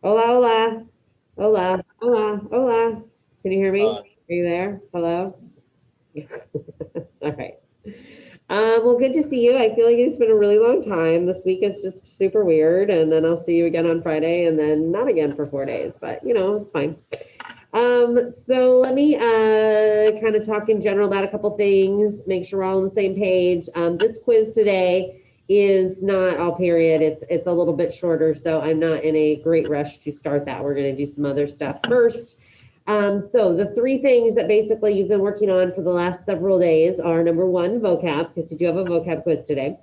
Hola, hola, hola, hola, hola. Can you hear me? Are you there? Hello? All right. Well, good to see you. I feel like it's been a really long time. This week is just super weird, and then I'll see you again on Friday, and then not again for 4 days, but it's fine. So let me kind of talk in general about a couple things, make sure we're all on the same page. This quiz today is not all period. It's a little bit shorter, so I'm not in a great rush to start that. We're going to do some other stuff first. So the three things that basically you've been working on for the last several days are number one, vocab, because you do have a vocab quiz today.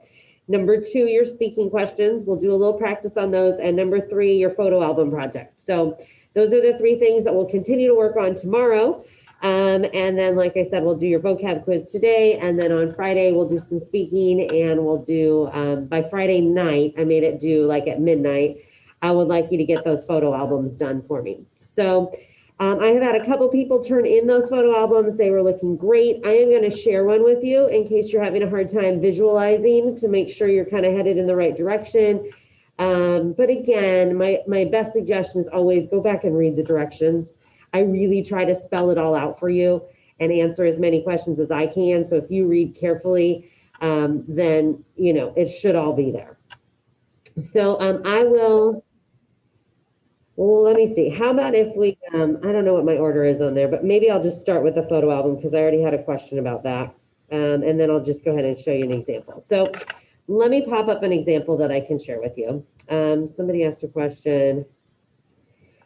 Number two, your speaking questions. We'll do a little practice on those. And number three, your photo album project. So those are the three things that we'll continue to work on tomorrow. And then, like I said, we'll do your vocab quiz today. And then on Friday, we'll do some speaking and we'll do, by Friday night, I made it due like at midnight. I would like you to get those photo albums done for me. So I have had a couple people turn in those photo albums. They were looking great. I am going to share one with you in case you're having a hard time visualizing to make sure you're kind of headed in the right direction. But again, my best suggestion is always go back and read the directions. I really try to spell it all out for you and answer as many questions as I can. So if you read carefully, then, it should all be there. So I will. Well, let me see. How about if we, I don't know what my order is on there, but maybe I'll just start with the photo album because I already had a question about that. And then I'll just go ahead and show you an example. So let me pop up an example that I can share with you. Somebody asked a question.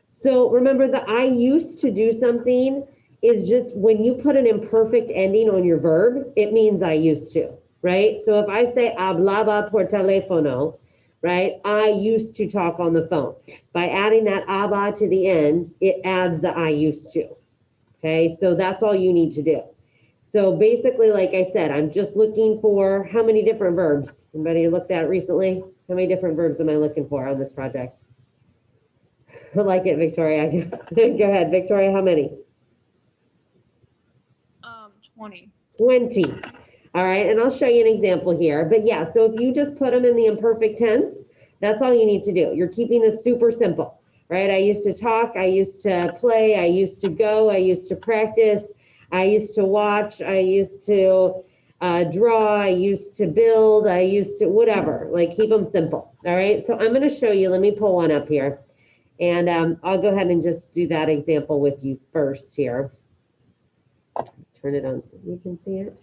So remember the I used to do something is just when you put an imperfect ending on your verb, it means I used to, right? So if I say hablaba por teléfono, right? I used to talk on the phone. By adding that aba to the end, it adds the I used to. Okay, so that's all you need to do. So basically, like I said, I'm just looking for how many different verbs? Anybody looked at it recently? How many different verbs am I looking for on this project? I like it, Victoria. Go ahead, Victoria, how many? 20. 20. All right, and I'll show you an example here. But yeah, so if you just put them in the imperfect tense, that's all you need to do. You're keeping this super simple, right? I used to talk, I used to play, I used to go, I used to practice, I used to watch, I used to draw, I used to build, I used to whatever. Like keep them simple. All right, so I'm going to show you. Let me pull one up here. And I'll go ahead and just do that example with you first here. Turn it on so you can see it.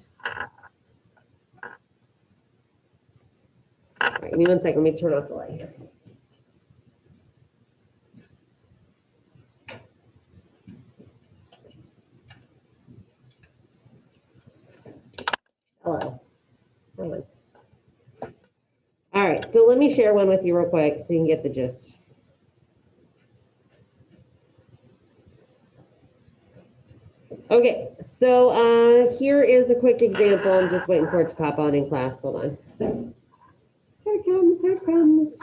All right, give me 1 second. Let me turn off the light. Hello. Hello. All right, so let me share one with you real quick so you can get the gist. Okay, so here is a quick example. I'm just waiting for it to pop on in class. Hold on. Here it comes, here it comes.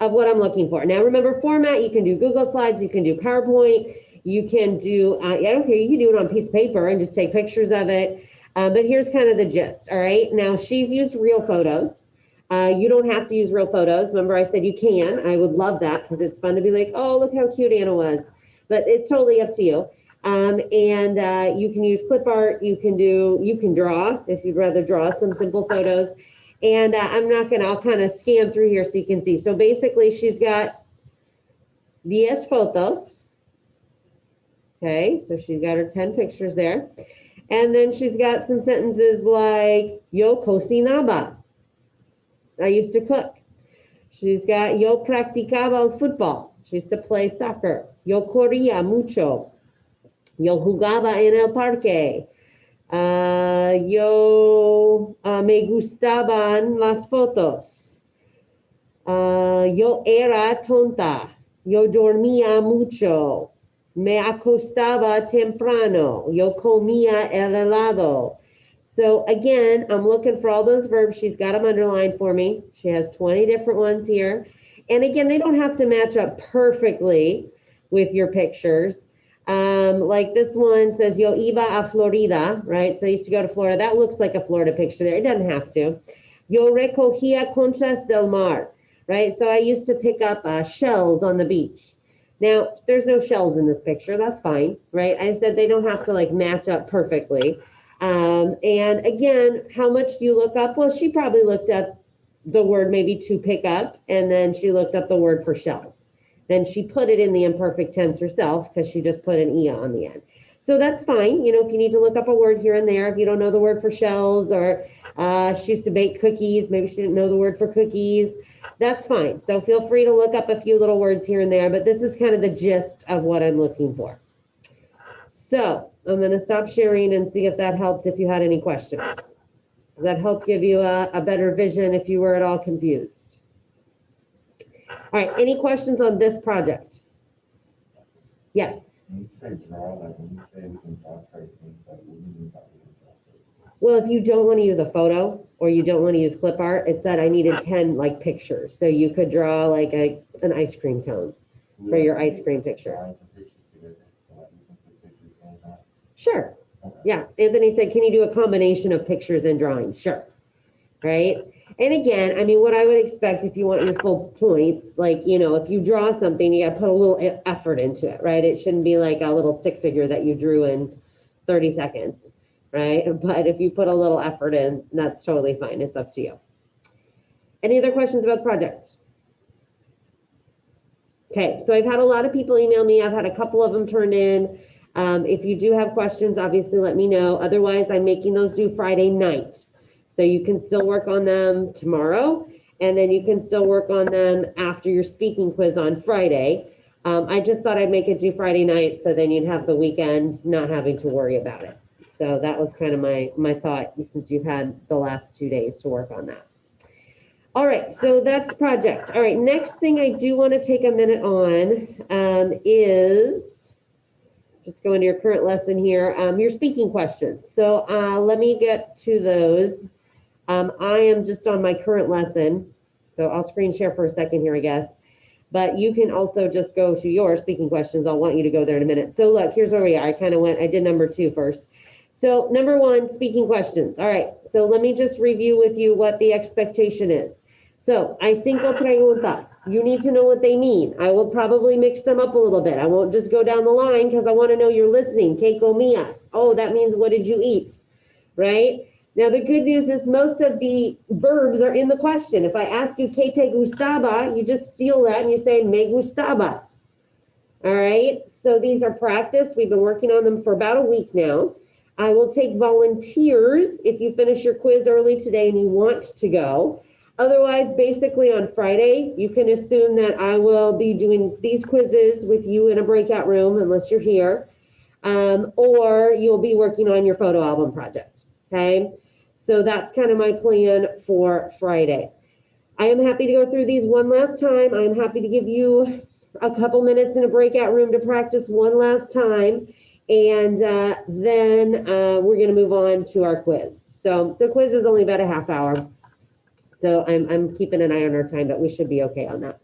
Of what I'm looking for. Now remember format, you can do Google Slides, you can do PowerPoint, you can do, I don't care, you can do it on a piece of paper and just take pictures of it. But here's kind of the gist, all right? Now she's used real photos. You don't have to use real photos. Remember I said you can. I would love that because it's fun to be like, oh, look how cute Anna was. But it's totally up to you. And you can use clip art. You can draw if you'd rather draw some simple photos. And I'll kind of scan through here so you can see. So basically she's got 10 photos. Okay, so she's got her 10 pictures there. And then she's got some sentences like, yo cocinaba. I used to cook. She's got, yo practicaba el fútbol. She used to play soccer. Yo corría mucho. Yo jugaba en el parque. Me gustaban las fotos. Yo era tonta. Yo dormía mucho. Me acostaba temprano. Yo comía el helado. So again, I'm looking for all those verbs. She's got them underlined for me. She has 20 different ones here. And again, they don't have to match up perfectly with your pictures. Like this one says, yo iba a Florida, right? So I used to go to Florida. That looks like a Florida picture there. It doesn't have to. Yo recogía conchas del mar. right? So I used to pick up shells on the beach. Now, there's no shells in this picture. That's fine, right? I said they don't have to like match up perfectly. And again, how much do you look up? Well, she probably looked up the word maybe to pick up, and then she looked up the word for shells. Then she put it in the imperfect tense herself because she just put an "ia" on the end. So that's fine. You know, if you need to look up a word here and there, if you don't know the word for shells, or she used to bake cookies, maybe she didn't know the word for cookies, that's fine. So feel free to look up a few little words here and there, but this is kind of the gist of what I'm looking for. So I'm going to stop sharing and see if that helped, if you had any questions. Does that help give you a better vision if you were at all confused? All right, any questions on this project? Yes. When you say draw, like when you say we can draw certain things, like what do you mean by we can draw certain things? Well, if you don't want to use a photo or you don't want to use clip art, it said I needed 10 like pictures. So you could draw like an ice cream cone for your ice cream picture. Drawing some pictures together, so like you can put pictures and drawing. Sure. Okay. Yeah. Anthony said, can you do a combination of pictures and drawings? Sure. Right. And again, I mean, what I would expect if you want your full points, like, you know, if you draw something, you got to put a little effort into it, right? It shouldn't be like a little stick figure that you drew in 30 seconds, right? But if you put a little effort in, that's totally fine. It's up to you. Any other questions about the project? Okay, so I've had a lot of people email me. I've had a couple of them turned in. If you do have questions, obviously let me know. Otherwise, I'm making those due Friday night. So you can still work on them tomorrow, and then you can still work on them after your speaking quiz on Friday. I just thought I'd make it due Friday night, so then you'd have the weekend not having to worry about it. So that was kind of my thought, since you've had the last 2 days to work on that. All right, so that's project. All right, next thing I do want to take a minute on is just go into your current lesson here, your speaking questions. So let me get to those. I am just on my current lesson, so I'll screen share for a second here, I guess. But you can also just go to your speaking questions. I'll want you to go there in a minute. So look, here's where we are. I did number 2 first. So number 1, speaking questions. All right, so let me just review with you what the expectation is. So, hay 5 preguntas. You need to know what they mean. I will probably mix them up a little bit. I won't just go down the line because I want to know you're listening. ¿Qué comías? Oh, that means what did you eat? Right? Now, the good news is most of the verbs are in the question. If I ask you, ¿qué te gustaba? You just steal that and you say, me gustaba. All right? So these are practiced. We've been working on them for about a week now. I will take volunteers if you finish your quiz early today and you want to go. Otherwise, basically on Friday, you can assume that I will be doing these quizzes with you in a breakout room, unless you're here, or you'll be working on your photo album project, okay? So that's kind of my plan for Friday. I am happy to go through these one last time. I'm happy to give you a couple minutes in a breakout room to practice one last time, and then we're going to move on to our quiz. So the quiz is only about a half hour. So I'm keeping an eye on our time, but we should be okay on that.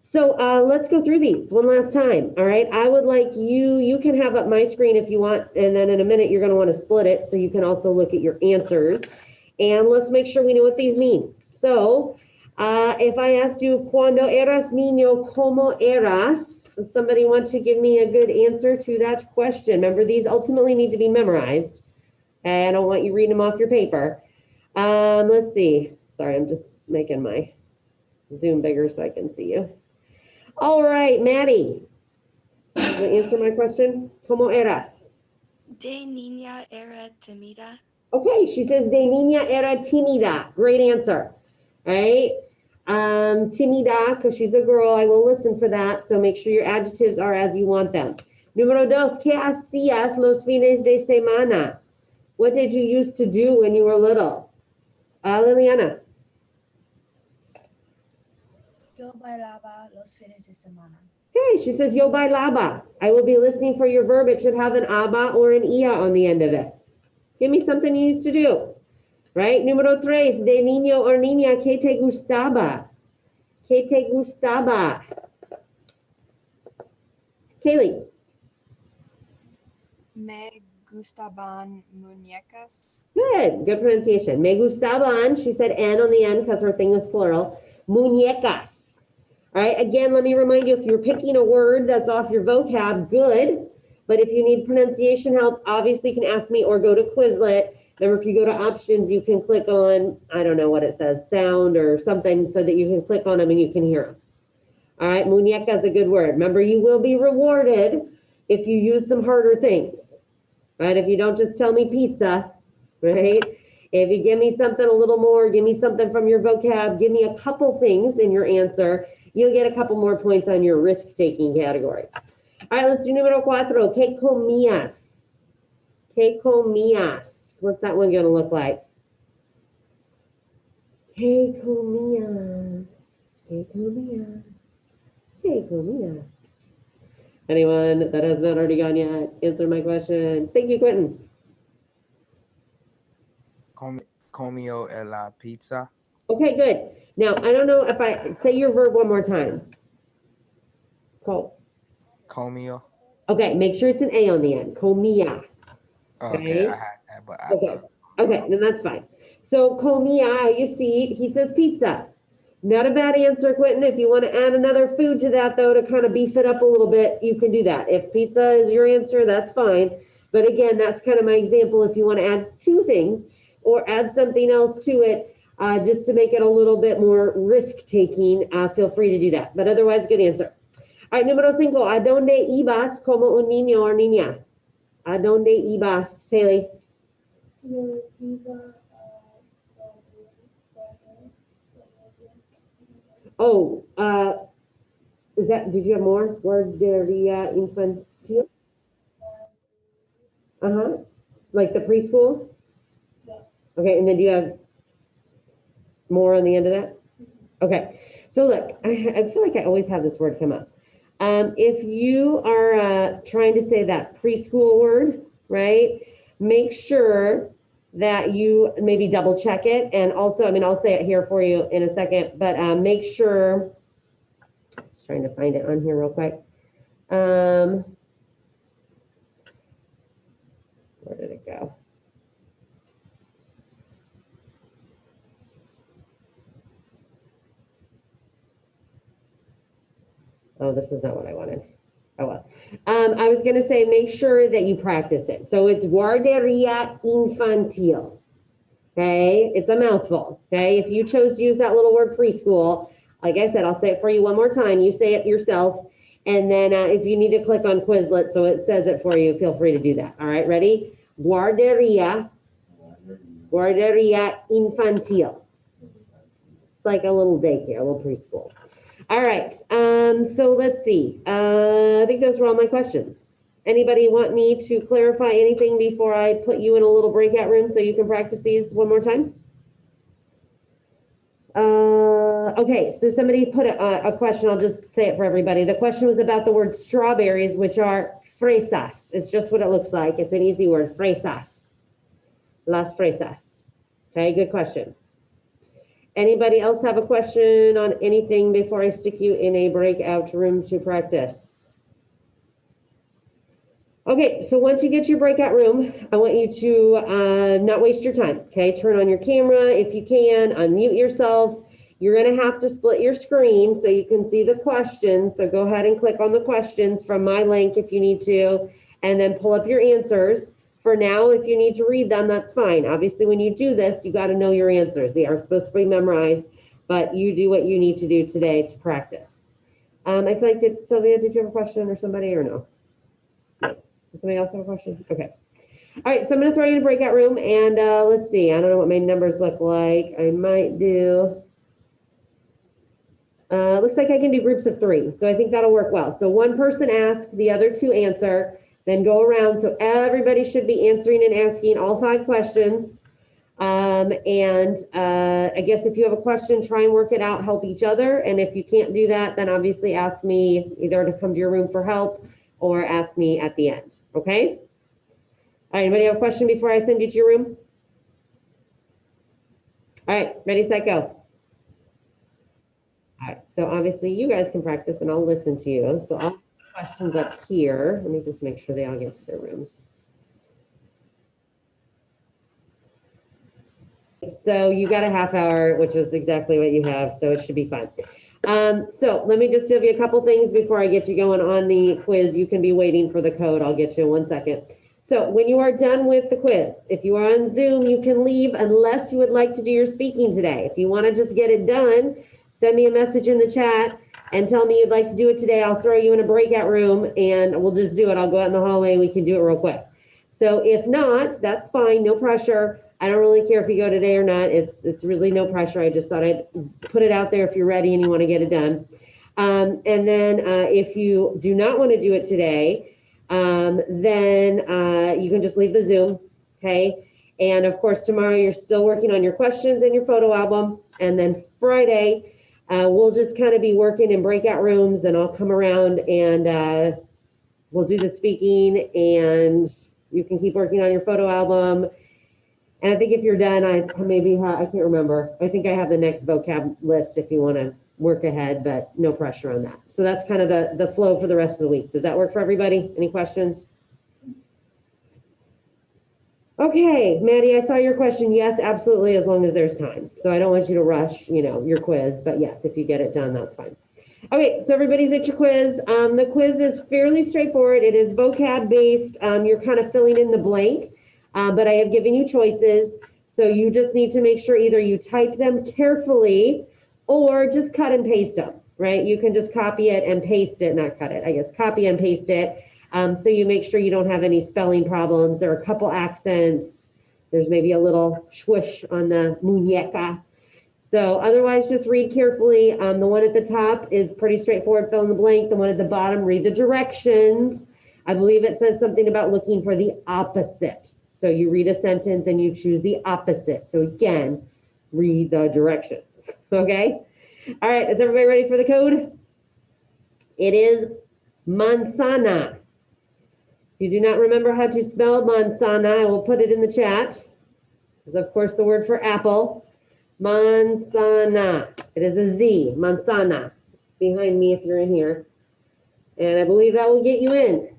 So let's go through these one last time. All right. I would like you can have up my screen if you want. And then in a minute, you're going to want to split it so you can also look at your answers. And let's make sure we know what these mean. So if I asked you, cuando eras niño, ¿cómo eras? Does somebody want to give me a good answer to that question? Remember, these ultimately need to be memorized. Okay? I don't want you reading them off your paper. Let's see. Sorry, I'm just making my Zoom bigger so I can see you. All right, Maddie. You want to answer my question? ¿Cómo eras? De niña era tímida. Okay, she says de niña era tímida. Great answer. All right. Tímida, because she's a girl. I will listen for that. So make sure your adjectives are as you want them. Número 2, ¿qué hacías los fines de semana? What did you used to do when you were little? Liliana. Yo bailaba los fines de semana. Okay, she says, yo bailaba. I will be listening for your verb. It should have an aba or an ia on the end of it. Give me something you used to do. Right? Número 3, de niño or niña, ¿qué te gustaba? ¿Qué te gustaba? Kaylee. Me gustaban muñecas. Good pronunciation. Me gustaban, she said N on the end because her thing was plural. Muñecas. All right, again, let me remind you, if you're picking a word that's off your vocab, good. But if you need pronunciation help, obviously you can ask me or go to Quizlet. Remember, if you go to options, you can click on, I don't know what it says, sound or something, so that you can click on them and you can hear them. All right, muñeca is a good word. Remember, you will be rewarded if you use some harder things, right? If you don't just tell me pizza, right? If you give me something a little more, give me something from your vocab, give me a couple things in your answer, you'll get a couple more points on your risk-taking category. All right, let's do número cuatro. ¿Qué comías? ¿Qué comías? What's that one going to look like? ¿Qué comías? ¿Qué comías? ¿Qué comías? Anyone that has not already gone yet, answer my question. Thank you, Quentin. Comio la pizza. Okay, good. Now, I don't know if I say your verb one more time. Comio. Okay, make sure it's an A on the end. Comía. Okay, Okay. I had that, but Okay, then that's fine. So comía, I used to eat. He says pizza. Not a bad answer, Quentin. If you want to add another food to that, though, to kind of beef it up a little bit, you can do that. If pizza is your answer, that's fine. But again, that's kind of my example. If you want to add two things or add something else to it, just to make it a little bit more risk-taking, feel free to do that. But otherwise, good answer. All right, número 5. ¿A dónde ibas como un niño o niña? ¿A dónde ibas, Haley? Oh, is that, did you have more? Guarderia infantil? Uh-huh. Like the preschool? Okay, and then do you have more on the end of that? Okay, so look, I feel like I always have this word come up. If you are trying to say that preschool word, right, make sure that you maybe double check it. And also, I mean, I'll say it here for you in a second, but make sure, just trying to find it on here real quick. Where did it go? Oh, this is not what I wanted. Oh, well. I was going to say, make sure that you practice it. So it's guarderia infantil. Okay, it's a mouthful. Okay, if you chose to use that little word preschool, like I said, I'll say it for you one more time. You say it yourself. And then if you need to click on Quizlet so it says it for you, feel free to do that. All right, ready? Guarderia infantil. It's like a little daycare, a little preschool. All right, so let's see. I think those were all my questions. Anybody want me to clarify anything before I put you in a little breakout room so you can practice these one more time? Okay, so somebody put a question. I'll just say it for everybody. The question was about the word strawberries, which are fresas. It's just what it looks like. It's an easy word, fresas. Las fresas. Okay, good question. Anybody else have a question on anything before I stick you in a breakout room to practice? Okay, so once you get to your breakout room, I want you to not waste your time, okay? Turn on your camera if you can, unmute yourself. You're gonna have to split your screen so you can see the questions. So go ahead and click on the questions from my link if you need to, and then pull up your answers. For now, if you need to read them, that's fine. Obviously, when you do this, you gotta know your answers. They are supposed to be memorized, but you do what you need to do today to practice. I feel like, Sylvia, did you have a question or somebody or no? No. Does somebody else have a question? Okay. All right, so I'm gonna throw you in a breakout room and let's see. I don't know what my numbers look like. I might do, looks like I can do groups of 3. So I think that'll work well. So one person asks, the other 2 answer, then go around. So everybody should be answering and asking all 5 questions. I guess if you have a question, try and work it out, help each other. And if you can't do that, then obviously ask me either to come to your room for help or ask me at the end, okay? All right, anybody have a question before I send you to your room? All right, ready, set, go. All right, so obviously you guys can practice and I'll listen to you. So I'll put questions up here. Let me just make sure they all get to their rooms. So you got a half hour, which is exactly what you have, so it should be fun. So let me just give you a couple things before I get you going on the quiz. You can be waiting for the code. I'll get you in 1 second. So when you are done with the quiz, if you are on Zoom, you can leave unless you would like to do your speaking today. If you want to just get it done, send me a message in the chat and tell me you'd like to do it today. I'll throw you in a breakout room and we'll just do it. I'll go out in the hallway and we can do it real quick. So if not, that's fine, no pressure. I don't really care if you go today or not. It's really no pressure. I just thought I'd put it out there if you're ready and you want to get it done. And then if you do not want to do it today, then you can just leave the Zoom, okay? And of course, tomorrow you're still working on your questions and your photo album. And then Friday, we'll just kind of be working in breakout rooms and I'll come around and we'll do the speaking and you can keep working on your photo album. And I think if you're done, I can't remember. I think I have the next vocab list if you want to work ahead, but no pressure on that. So that's kind of the flow for the rest of the week. Does that work for everybody? Any questions? Okay, Maddie, I saw your question. Yes, absolutely, as long as there's time. So I don't want you to rush, your quiz, but yes, if you get it done, that's fine. Okay, so everybody's at your quiz. The quiz is fairly straightforward. It is vocab based. You're kind of filling in the blank, but I have given you choices. So you just need to make sure either you type them carefully or just cut and paste them, right? You can just copy it and paste it, not cut it, I guess, copy and paste it. So you make sure you don't have any spelling problems. There are a couple accents. There's maybe a little swoosh on the muñeca. So otherwise, just read carefully. The one at the top is pretty straightforward, fill in the blank. The one at the bottom, read the directions. I believe it says something about looking for the opposite. So you read a sentence and you choose the opposite. So again, read the directions, okay? All right, is everybody ready for the code? It is manzana. If you do not remember how to spell manzana, I will put it in the chat. It's of course the word for apple. Manzana. It is a Z, manzana. Behind me if you're in here. And I believe that will get you in.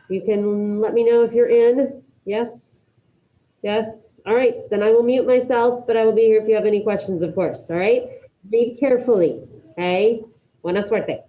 You can let me know if you're in. Yes? Yes? All right, then I will mute myself, but I will be here if you have any questions, of course. All right? Read carefully, okay? Buena suerte.